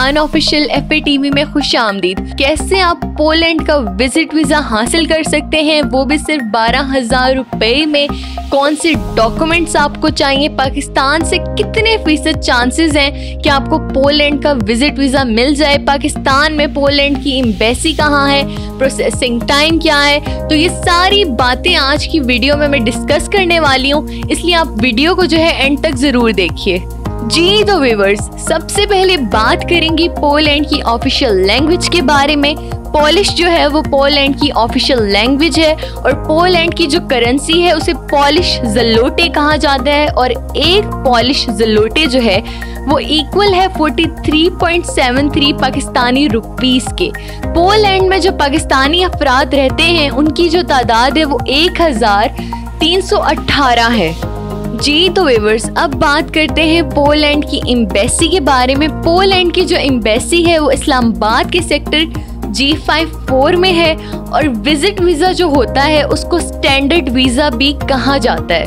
Unofficial FATV में खुशामदीद। कैसे आप पोलैंड का विजिट वीज़ा हासिल कर सकते हैं, वो भी सिर्फ 12,000 रुपये में। कौन से डॉक्यूमेंट्स आपको चाहिए, पाकिस्तान से कितने फीसद चांसेस हैं कि आपको पोलैंड का विजिट वीज़ा मिल जाए, पाकिस्तान में पोलैंड की एम्बेसी कहाँ है, प्रोसेसिंग टाइम क्या है। तो ये सारी बातें आज की वीडियो में मैं डिस्कस करने वाली हूँ, इसलिए आप वीडियो को जो है एंड तक ज़रूर देखिए। जी तो व्यूअर्स, सबसे पहले बात करेंगे पोलैंड की ऑफिशियल लैंग्वेज के बारे में। पोलिश जो है वो पोलैंड की ऑफिशियल लैंग्वेज है और पोलैंड की जो करेंसी है उसे पॉलिश ज़लोटे कहा जाता है और एक पॉलिश ज़लोटे जो है वो इक्वल है 43.73 पाकिस्तानी रुपीस के। पोलैंड में जो पाकिस्तानी अफराद रहते हैं उनकी जो तादाद है वो 1318 है। जी तो व्यूअर्स, अब बात करते हैं पोलैंड की एम्बेसी के बारे में। पोलैंड की जो एम्बेसी है वो इस्लामाबाद के सेक्टर G54 में है और विजिट वीज़ा जो होता है उसको स्टैंडर्ड वीज़ा भी कहा जाता है।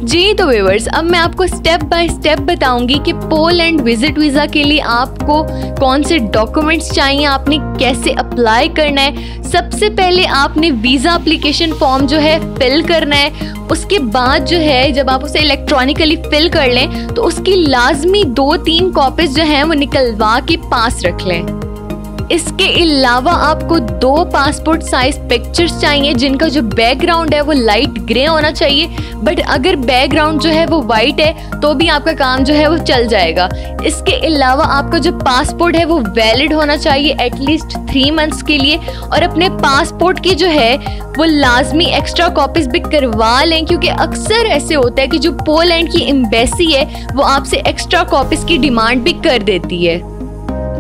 जी तो व्यूअर्स, अब मैं आपको स्टेप बाय स्टेप बताऊंगी कि पोलैंड विजिट वीज़ा के लिए आपको कौन से डॉक्यूमेंट्स चाहिए, आपने कैसे अप्लाई करना है। सबसे पहले आपने वीज़ा एप्लीकेशन फॉर्म जो है फिल करना है। उसके बाद जो है जब आप उसे इलेक्ट्रॉनिकली फिल कर लें तो उसकी लाजमी 2-3 कॉपीज जो हैं वो निकलवा के पास रख लें। इसके अलावा आपको 2 पासपोर्ट साइज पिक्चर्स चाहिए जिनका जो बैकग्राउंड है वो लाइट ग्रे होना चाहिए, बट अगर बैकग्राउंड जो है वो वाइट है तो भी आपका काम जो है वो चल जाएगा। इसके अलावा आपका जो पासपोर्ट है वो वैलिड होना चाहिए एटलीस्ट 3 मंथ्स के लिए और अपने पासपोर्ट की जो है वो लाजमी एक्स्ट्रा कॉपीज भी करवा लें, क्योंकि अक्सर ऐसे होता है कि जो पोलैंड की एम्बेसी है वो आपसे एक्स्ट्रा कॉपीज की डिमांड भी कर देती है।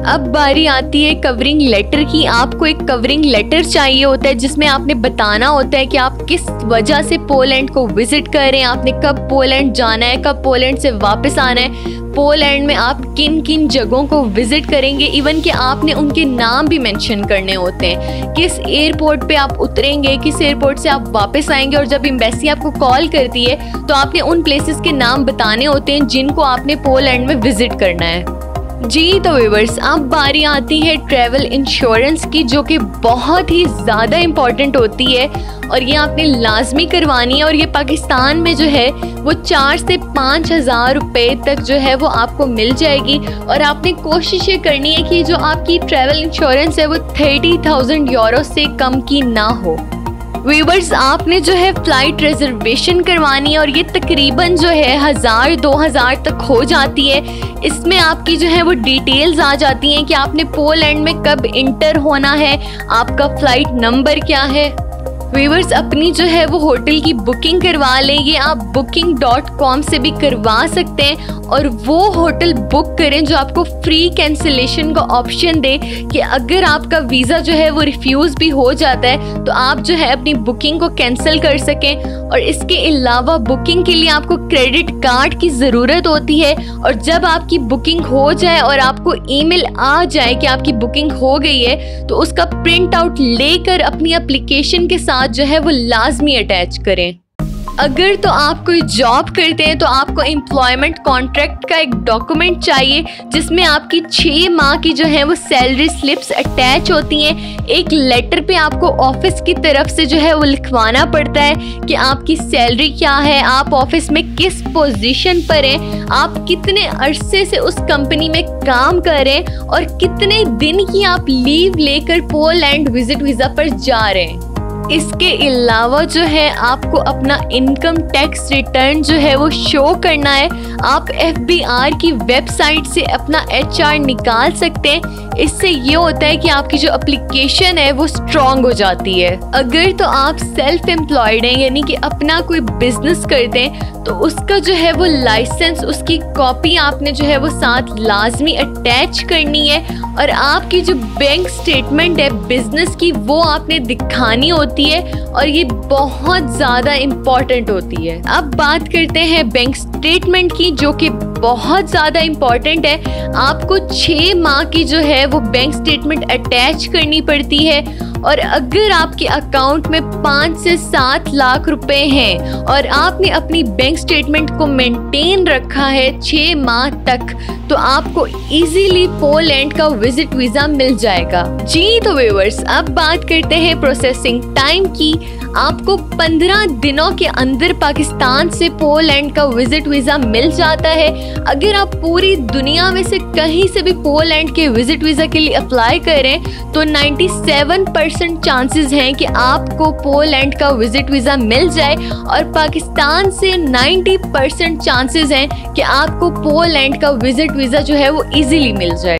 अब बारी आती है कवरिंग लेटर की। आपको एक कवरिंग लेटर चाहिए होता है जिसमें आपने बताना होता है कि आप किस वजह से पोलैंड को विजिट कर रहे हैं, आपने कब पोलैंड जाना है, कब पोलैंड से वापस आना है, पोलैंड में आप किन किन जगहों को विजिट करेंगे, इवन कि आपने उनके नाम भी मेंशन करने होते हैं, किस एयरपोर्ट पे आप उतरेंगे, किस एयरपोर्ट से आप वापस आएंगे। और जब एम्बेसी आपको कॉल करती है तो आपने उन प्लेसेस के नाम बताने होते हैं जिनको आपने पोलैंड में विजिट करना है। जी तो व्यूअर्स, अब बारी आती है ट्रैवल इंश्योरेंस की, जो कि बहुत ही ज़्यादा इम्पॉर्टेंट होती है और ये आपने लाजमी करवानी है। और ये पाकिस्तान में जो है वो 4 से 5,000 रुपये तक जो है वो आपको मिल जाएगी और आपने कोशिश ये करनी है कि जो आपकी ट्रैवल इंश्योरेंस है वो 30,000 यूरो से कम की ना हो। व्यूअर्स, आपने जो है फ़्लाइट रिजर्वेशन करवानी है और ये तकरीबन जो है 1,000-2,000 तक हो जाती है। इसमें आपकी जो है वो डिटेल्स आ जाती हैं कि आपने पोलैंड में कब इंटर होना है, आपका फ़्लाइट नंबर क्या है। व्यूअर्स, अपनी जो है वो होटल की बुकिंग करवा लें, ये आप booking.com से भी करवा सकते हैं और वो होटल बुक करें जो आपको फ्री कैंसिलेशन का ऑप्शन दे कि अगर आपका वीज़ा जो है वो रिफ्यूज़ भी हो जाता है तो आप जो है अपनी बुकिंग को कैंसिल कर सकें। और इसके अलावा बुकिंग के लिए आपको क्रेडिट कार्ड की ज़रूरत होती है और जब आपकी बुकिंग हो जाए और आपको ईमेल आ जाए कि आपकी बुकिंग हो गई है तो उसका प्रिंट आउट लेकर अपनी एप्लीकेशन के साथ जो है वो लाजमी अटैच करें। अगर तो आप कोई जॉब करते हैं तो आपको एम्प्लॉयमेंट कॉन्ट्रैक्ट का एक डॉक्यूमेंट चाहिए जिसमें आपकी 6 माह की जो है वो सैलरी स्लिप्स अटैच होती हैं। एक लेटर पे आपको ऑफिस की तरफ से जो है वो लिखवाना पड़ता है कि आपकी सैलरी क्या है, आप ऑफिस में किस पोजीशन पर हैं, आप कितने अरसे से उस कंपनी में काम कर रहे हैं और कितने दिन की आप लीव लेकर पोलैंड विजिट वीज़ा पर जा रहे हैं। इसके अलावा जो है आपको अपना इनकम टैक्स रिटर्न जो है वो शो करना है। आप FBR की वेबसाइट से अपना HR निकाल सकते हैं। इससे ये होता है कि आपकी जो एप्लीकेशन है वो स्ट्रॉन्ग हो जाती है। अगर तो आप सेल्फ एम्प्लॉयड हैं यानी कि अपना कोई बिजनेस करते हैं तो उसका जो है वो लाइसेंस, उसकी कॉपी आपने जो है वो साथ लाजमी अटैच करनी है और आपकी जो बैंक स्टेटमेंट है बिजनेस की वो आपने दिखानी होती है और ये बहुत ज़्यादा इम्पॉर्टेंट होती है। अब बात करते हैं बैंक स्टेटमेंट की, जो कि बहुत ज़्यादा इम्पॉर्टेंट है। आपको 6 माह की जो है है वो बैंक स्टेटमेंट अटैच करनी पड़ती है। और अगर आपके अकाउंट में 5 से 7 लाख रुपए हैं और आपने अपनी बैंक स्टेटमेंट को मेंटेन रखा है 6 माह तक, तो आपको इजीली पोलैंड का विजिट वीजा मिल जाएगा। जी तो व्यूअर्स, अब बात करते हैं प्रोसेसिंग टाइम की। आपको 15 दिनों के अंदर पाकिस्तान से पोलैंड का विजिट वीजा मिल जाता है। अगर आप पूरी दुनिया में से कहीं से भी पोलैंड के विजिट वीजा के लिए अप्लाई करें तो 97% चांसेस हैं कि आपको पोलैंड का विजिट वीजा मिल जाए, और पाकिस्तान से 90% चांसेस हैं कि आपको पोलैंड का विजिट वीजा जो है वो इजीली मिल जाए।